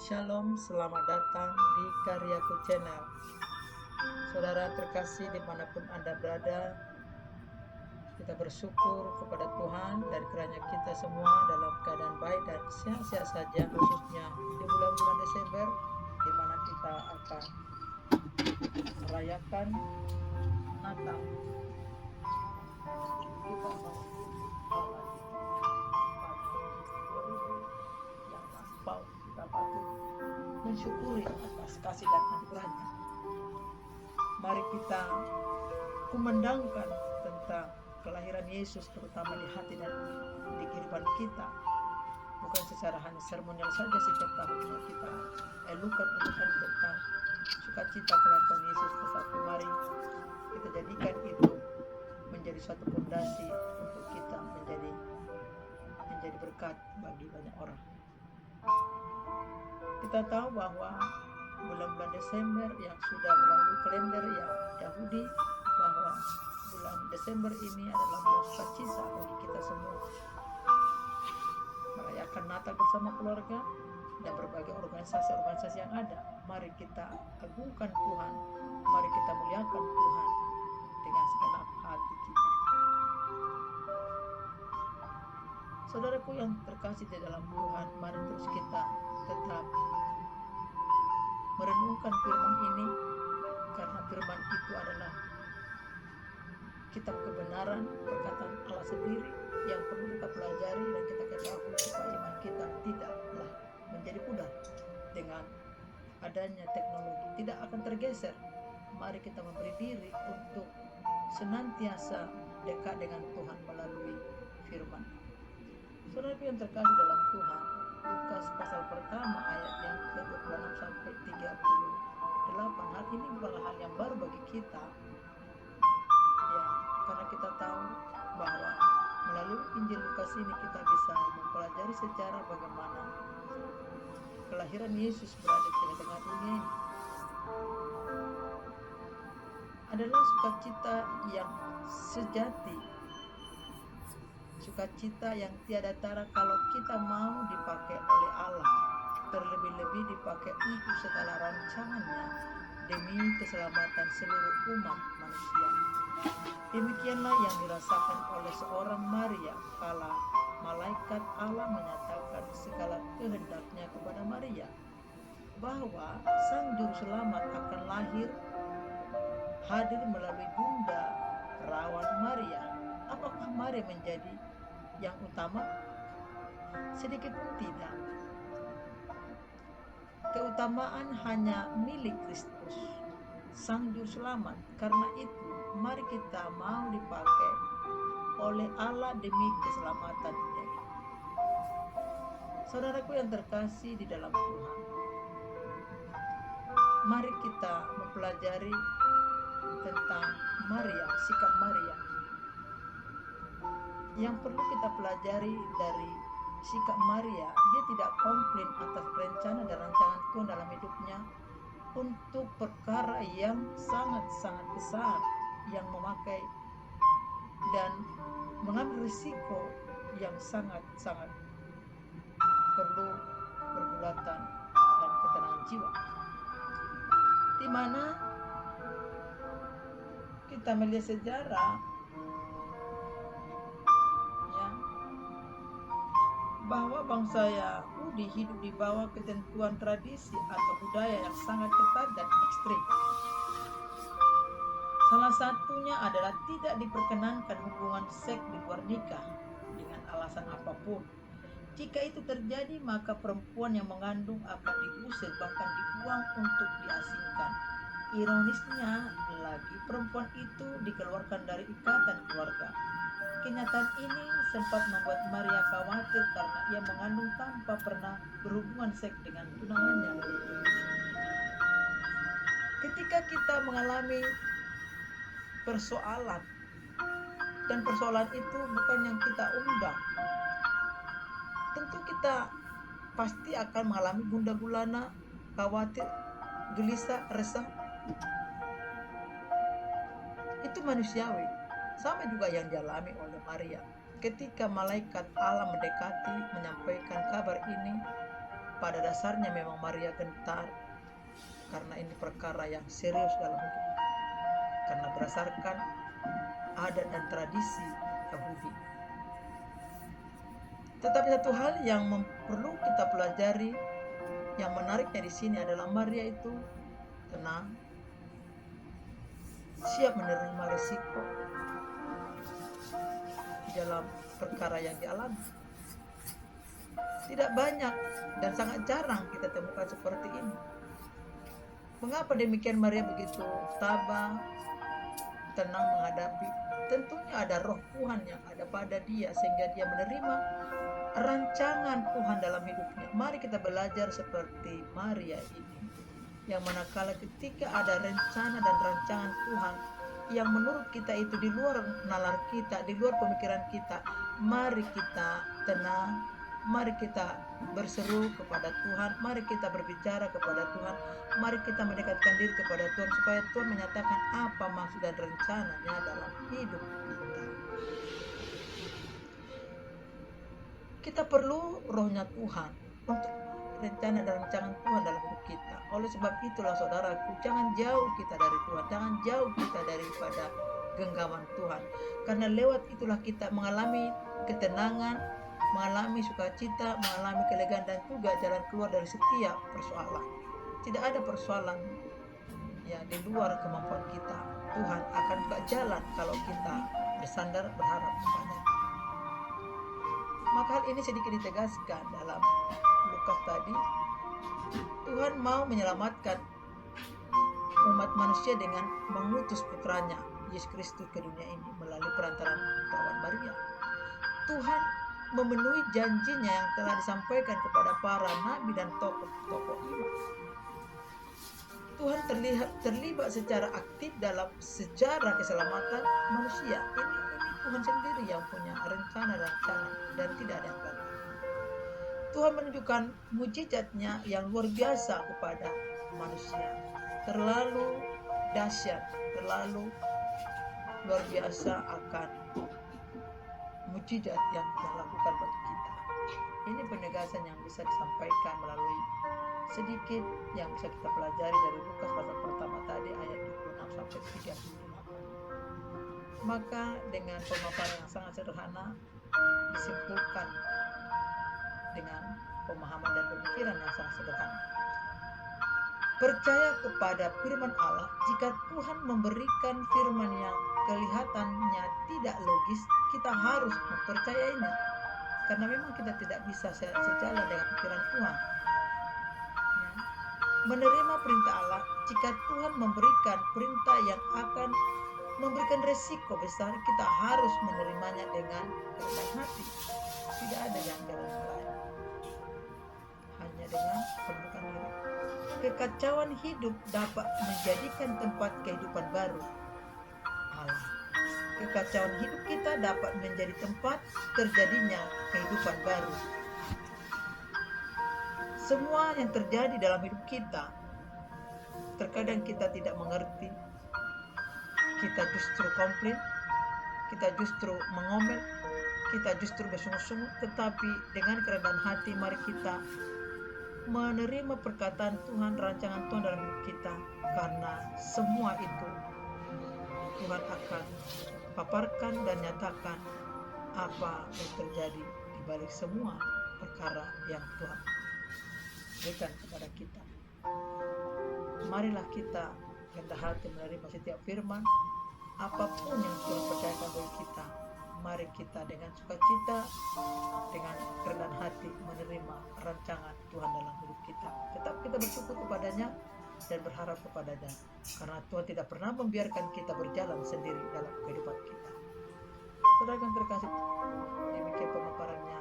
Shalom, selamat datang di Karyaku Channel. Saudara terkasih dimanapun Anda berada, kita bersyukur kepada Tuhan dan kiranya kita semua dalam keadaan baik dan sehat-sehat saja, khususnya di bulan-bulan Desember, di mana kita akan merayakan Natal. Kita mau lagi yang lampau, kita patut mensyukuri atas kasih dan anugerahnya. Mari kita kumandangkan tentang kelahiran Yesus, terutama di hati dan di kehidupan kita, bukan secara hanya seremonial saja setiap tahunnya kita elukan tentang sukacita kelahiran Yesus, tetapi mari kita jadikan itu menjadi suatu fondasi untuk kita menjadi berkat bagi banyak orang. Kita tahu bahwa bulan-bulan Desember yang sudah melalui kalender yang Yahudi, bahwa bulan Desember ini adalah bulan sukacita bagi kita semua, merayakan Natal bersama keluarga dan berbagai organisasi yang ada. Mari kita agungkan Tuhan, mari kita muliakan Tuhan dengan segenap hati kita. Saudaraku yang terkasih di dalam Tuhan, mari terus kita tetap merenungkan firman ini, karena firman itu adalah kitab kebenaran, perkataan Allah sendiri yang perlu kita pelajari dan kita ketahui supaya iman kita tidaklah menjadi pudar dengan adanya teknologi, tidak akan tergeser. Mari kita memberi diri untuk senantiasa dekat dengan Tuhan melalui firman. Saudara yang terkasih dalam Tuhan, Lukas pasal pertama ayat yang ke-26 sampai 38. Hal ini bukanlah hal yang baru bagi kita, ya, karena kita tahu bahwa melalui Injil Lukas ini kita bisa mempelajari sejarah bagaimana kelahiran Yesus berada di tengah-tengah dunia ini. Adalah sukacita yang sejati, sukacita yang tiada tara kalau kita mau dipakai oleh Allah, terlebih-lebih dipakai untuk segala rancangannya demi keselamatan seluruh umat manusia. Demikianlah yang dirasakan oleh seorang Maria kala malaikat Allah menyatakan segala kehendaknya kepada Maria, bahwa Sang Juru Selamat akan lahir, hadir melalui bunda perawan Maria. Apakah Maria menjadi yang utama? Sedikit pun tidak. Keutamaan hanya milik Kristus, Sang Juru Selamat. Karena itu, mari kita mau dipakai oleh Allah demi keselamatan dunia ini. Saudaraku yang terkasih di dalam Tuhan, mari kita mempelajari tentang Maria, sikap Maria. Yang perlu kita pelajari dari sikap Maria, dia tidak komplain atas rencana dan rancangan Tuhan dalam hidupnya untuk perkara yang sangat-sangat besar, yang memakai dan mengambil risiko yang sangat-sangat perlu pergulatan dan ketenangan jiwa, di mana kita melihat sejarah, ya, bahwa bangsa Yahudi hidup di bawah ketentuan tradisi atau budaya yang sangat ketat dan ekstrim. Salah satunya adalah tidak diperkenankan hubungan seks di luar nikah dengan alasan apapun. Jika itu terjadi, maka perempuan yang mengandung akan diusir, bahkan dibuang untuk diasingkan. Ironisnya lagi, perempuan itu dikeluarkan dari ikatan keluarga. Kenyataan ini sempat membuat Maria khawatir karena ia mengandung tanpa pernah berhubungan seks dengan tunangannya. Ketika kita mengalami persoalan, dan persoalan itu bukan yang kita undang, tentu kita pasti akan mengalami gundah gulana, khawatir, gelisah, resah. Itu manusiawi. Sama juga yang dialami oleh Maria. Ketika malaikat Allah mendekati menyampaikan kabar ini, pada dasarnya memang Maria gentar karena ini perkara yang serius dalam hidup, karena berdasarkan adat dan tradisi Yahudi. Tetapi satu hal yang perlu kita pelajari, yang menariknya di sini adalah Maria itu tenang, siap menerima risiko di dalam perkara yang dialami. Tidak banyak dan sangat jarang kita temukan seperti ini. Mengapa demikian Maria begitu tabah, tenang menghadapi? Tentunya ada roh Tuhan yang ada pada dia sehingga dia menerima rancangan Tuhan dalam hidupnya. Mari kita belajar seperti Maria ini, yang manakala ketika ada rencana dan rancangan Tuhan yang menurut kita itu di luar nalar kita, di luar pemikiran kita, mari kita tenang, mari kita berseru kepada Tuhan, mari kita berbicara kepada Tuhan, mari kita mendekatkan diri kepada Tuhan supaya Tuhan menyatakan apa maksud dan rencananya dalam hidup kita. Kita perlu rohnya Tuhan untuk rencana dan rancangan Tuhan dalam hidup kita. Oleh sebab itulah saudaraku, jangan jauh kita dari Tuhan, jangan jauh kita daripada genggaman Tuhan, karena lewat itulah kita mengalami ketenangan, mengalami sukacita, mengalami kelegaan, dan juga jalan keluar dari setiap persoalan. Tidak ada persoalan ya di luar kemampuan kita. Tuhan akan buka jalan kalau kita bersandar berharap kepada. Maka hal ini sedikit ditegaskan dalam Lukas tadi. Tuhan mau menyelamatkan umat manusia dengan mengutus putranya Yesus Kristus ke dunia ini melalui perantaraan perawan Maria. Tuhan memenuhi janjinya yang telah disampaikan kepada para nabi dan tokoh-tokoh iman. Tuhan terlibat secara aktif dalam sejarah keselamatan manusia. Ini Tuhan sendiri yang punya rencana dan tidak ada yang gagal. Tuhan menunjukkan mujizatnya yang luar biasa kepada manusia. Terlalu dahsyat, terlalu luar biasa akan mujizat yang dilakukan bagi kita. Ini penegasan yang bisa disampaikan melalui sedikit yang bisa kita pelajari dari Lukas pasal pertama tadi ayat 26 sampai 38. Maka dengan pemaparan yang sangat sederhana disimpulkan dengan pemahaman dan pemikiran yang sangat sederhana. Percaya kepada firman Allah. Jika Tuhan memberikan firman yang kelihatannya tidak logis, kita harus mempercayainya, karena memang kita tidak bisa sejalan dengan pikiran Tuhan. Ya. Menerima perintah Allah. Jika Tuhan memberikan perintah yang akan memberikan resiko besar, kita harus menerimanya dengan kerendahan hati. Tidak ada yang jalan lain, hanya dengan kerendahan diri. Kekacauan hidup dapat menjadikan tempat kehidupan baru Allah. Kekacauan hidup kita dapat menjadi tempat terjadinya kehidupan baru. Semua yang terjadi dalam hidup kita, terkadang kita tidak mengerti, kita justru komplain, kita justru mengomel, kita justru bersungguh-sungguh. Tetapi dengan kerendahan hati, mari kita menerima perkataan Tuhan, rancangan Tuhan dalam hidup kita, karena semua itu Tuhan akan paparkan dan nyatakan apa yang terjadi di balik semua perkara yang Tuhan berikan kepada kita. Marilah kita rendah hati menerima setiap firman, apapun yang Tuhan percayakan bagi kita. Mari kita dengan sukacita, dengan kerendahan hati menerima rancangan Tuhan dalam hidup kita. Tetap kita bersyukur kepadanya dan berharap kepadanya, karena Tuhan tidak pernah membiarkan kita berjalan sendiri dalam kehidupan kita. Saudara yang terkasih, demikian pemaparannya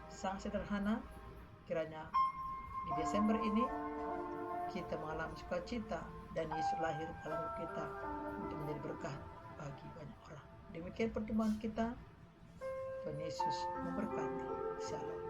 sangat sederhana. Kiranya di Desember ini kita mengalami sukacita dan Yesus lahir dalam hidup kita untuk menjadi berkah bagi banyak orang. Demikian pertemuan kita. Tuhan Yesus memberkati. Shalom.